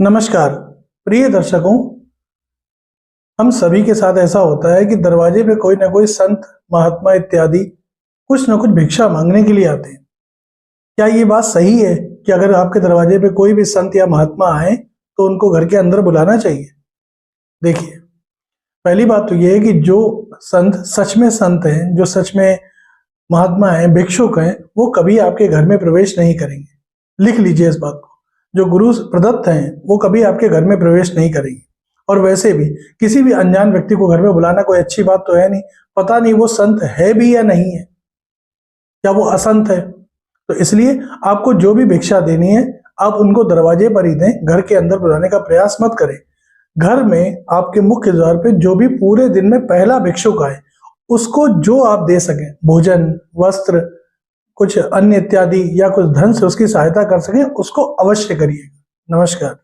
नमस्कार प्रिय दर्शकों। हम सभी के साथ ऐसा होता है कि दरवाजे पे कोई ना कोई संत महात्मा इत्यादि कुछ ना कुछ भिक्षा मांगने के लिए आते हैं। क्या ये बात सही है कि अगर आपके दरवाजे पे कोई भी संत या महात्मा आए तो उनको घर के अंदर बुलाना चाहिए? देखिए, पहली बात तो ये है कि जो संत सच में संत हैं, जो सच में महात्मा हैं, भिक्षुक हैं, वो कभी आपके घर में प्रवेश नहीं करेंगे। लिख लीजिए इस बात को। जो गुरु प्रदत्त हैं वो कभी आपके घर में प्रवेश नहीं करेंगे। और वैसे भी किसी भी अनजान व्यक्ति को घर में बुलाना कोई अच्छी बात तो है नहीं। पता नहीं वो संत है भी या नहीं है, या वो असंत है। तो इसलिए आपको जो भी भिक्षा देनी है आप उनको दरवाजे पर ही दें, घर के अंदर बुलाने का प्रयास मत करें। घर में आपके मुख्य द्वार पे जो भी पूरे दिन में पहला भिक्षुक आए उसको जो आप दे सकें, भोजन, वस्त्र, कुछ अन्य इत्यादि, या कुछ धन से उसकी सहायता कर सकें, उसको अवश्य करिए। नमस्कार।